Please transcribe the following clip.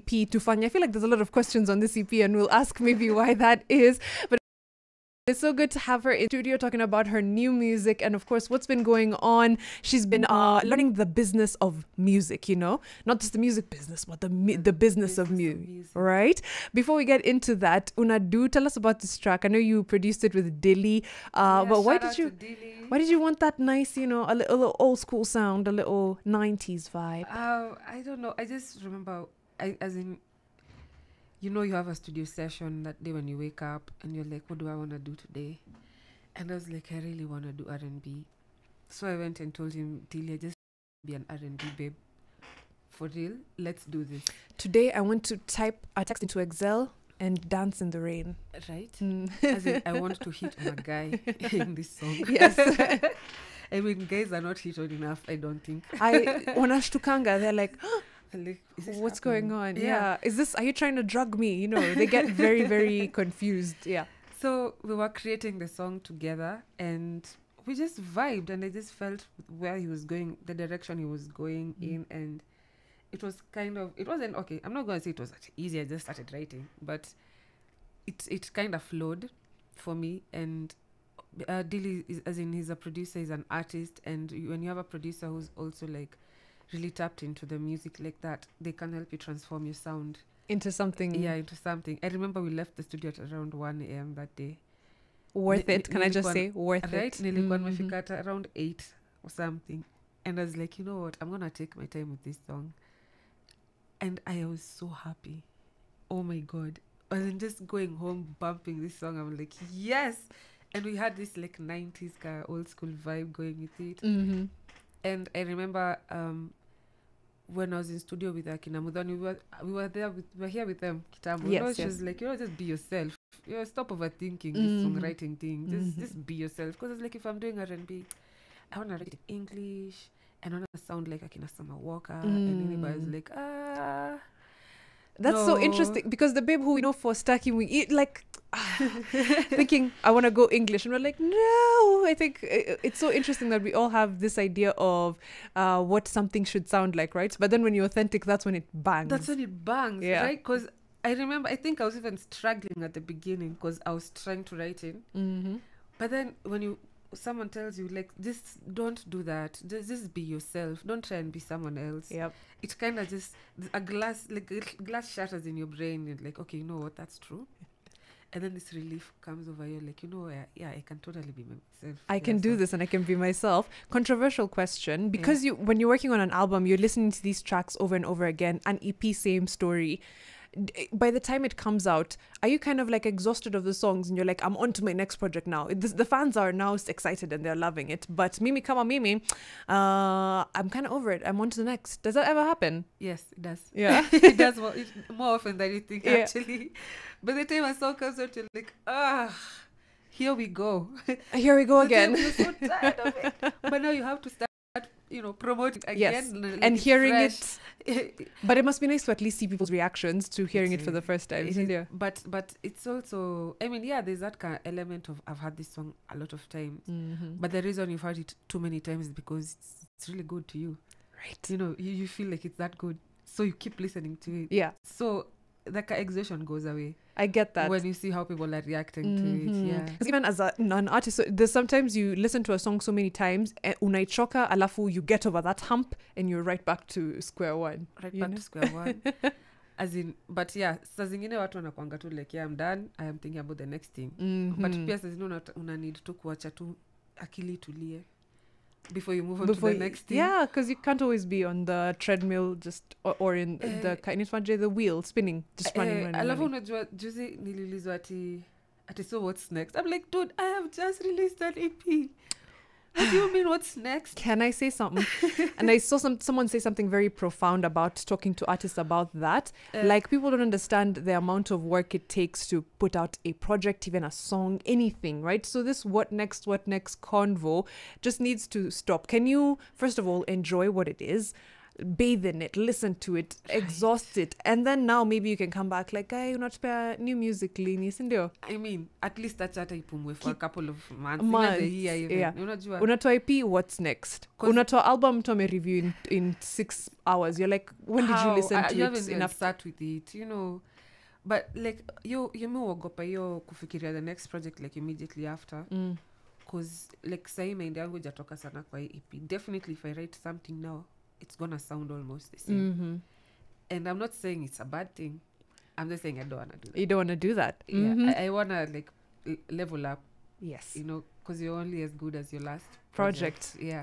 EP to Fanya. I feel like there's a lot of questions on this EP, and we'll ask maybe why that is. But it's so good to have her in studio talking about her new music and, of course, what's been going on. She's been learning the business of music, you know, not just the music business, but the business of music, right? Before we get into that, Una, do tell us about this track. I know you produced it with Dilly, but why did you want that nice, you know, a little old school sound, a little 90s vibe? I don't know. I just remember, you know, you have a studio session that day when you wake up and you're like, what do I want to do today? And I was like, I really want to do R&B. So I went and told him, Delia, just be an R&B babe. For real, let's do this. Today I want to type a text into Excel and dance in the rain. Right? As in, I want to hit on a guy in this song. Yes. I mean, guys are not hit on enough, I don't think. Wanashtukanga, they're like, Like, what's going on? Yeah. Are you trying to drug me? You know, they get very, very confused. Yeah. So we were creating the song together and we just vibed, and I just felt where he was going, the direction he was going in, and it wasn't okay. I'm not going to say it was easy. I just started writing, but it kind of flowed for me. And Dilly he's a producer, he's an artist, and when you have a producer who's also like really tapped into the music like that, they can help you transform your sound into something. Yeah, into something. I remember we left the studio at around 1 a.m. that day. Worth it. Can I just say worth it? Right? Nilikuwa nimefika at around 8 or something. And I was like, you know what? I'm going to take my time with this song. And I was so happy. Oh my God. I was just going home bumping this song. I'm like, yes. And we had this like 90s old school vibe going with it. Mm-hmm. And I remember when I was in studio with Akina Mudhani, we were here with them, Kitambo. Yes, you know, she was like, you know, just be yourself. You know, stop overthinking this songwriting thing. Just be yourself. Because it's like, if I'm doing R&B, I want to write it in English, and I want to sound like Akina Summer Walker. And anybody's like, That's so interesting, because the babe who we know for stacking, we eat like thinking I want to go English, and we're like, no. I think it's so interesting that we all have this idea of what something should sound like, right? But then when you're authentic, that's when it bangs. Yeah. Right? Because I remember, I think I was even struggling at the beginning because I was trying to write in. But then when someone tells you like, just don't do that, just be yourself, don't try and be someone else. Yep. It kind of just a glass shatters in your brain. You're like, okay, you know what, that's true. And then this relief comes over you, like, you know, I can totally be myself. I can do this, and I can be myself. Controversial question, because when you're working on an album, you're listening to these tracks over and over again. An EP, same story. By the time it comes out, are you kind of like exhausted of the songs and you're like, I'm on to my next project now? The fans are now excited and they're loving it, but Mimi kama Mimi, I'm kind of over it. I'm on to the next. Does that ever happen? Yes, it does. Yeah. It does more often than you think, actually. By the time a song comes out, you're like, here we go. Here we go again. You're so tired of it. But now you have to start, promoting again. Yes. And hearing it. But it must be nice to at least see people's reactions to hearing it for the first time, isn't it? But it's also, I mean, there's that kind of element of, I've had this song a lot of times. But the reason you've heard it too many times is because it's really good to you. Right. You know, you feel like it's that good. So you keep listening to it. Yeah. So the exhaustion goes away. I get that. When you see how people are reacting to it, yeah. Because even as an artist, so there's sometimes you listen to a song so many times, unaichoka, alafu you get over that hump, and you're right back to square one. To square one. As in, but yeah, saa zingine watu wanakuanga tu like, I'm done, I am thinking about the next thing. But pia saa zingine una need to kuacha tu akili tulie before you move on to the next thing. Yeah, because you can't always be on the treadmill or in the wheel spinning, just running. Alafu unajua juzi niliulizwa ati so what's next? I'm like, dude, I have just released an EP. What do you mean, what's next? Can I say something? And I saw someone say something very profound about talking to artists about that. Like, people don't understand the amount of work it takes to put out a project, even a song, anything, right? So this what next convo just needs to stop. Can you, first of all, enjoy what it is? bathe in it, listen to it, exhaust it, and then now maybe you can come back like, "Hey, unatupea new music lini, si ndio?" I mean, at least acha hata ipumwe for a couple of months. Months, Even the year even. yeah. Unajua? Unatoa EP, what's next? 'Cause- Unatoa album mtu review in 6 hours. You're like, when did you How? listen to You it haven't even enough? sat with it, you know. But like you uogopa yo kufikiria the next project like immediately after. Because like sahi mind yangu jatoka sana kwa hii EP. Definitely if I write something now, it's gonna sound almost the same. And I'm not saying it's a bad thing. I'm just saying I don't want to do that. You don't want to do that. Yeah, I want to like level up, Yes. you know, because you're only as good as your last Project. Yeah.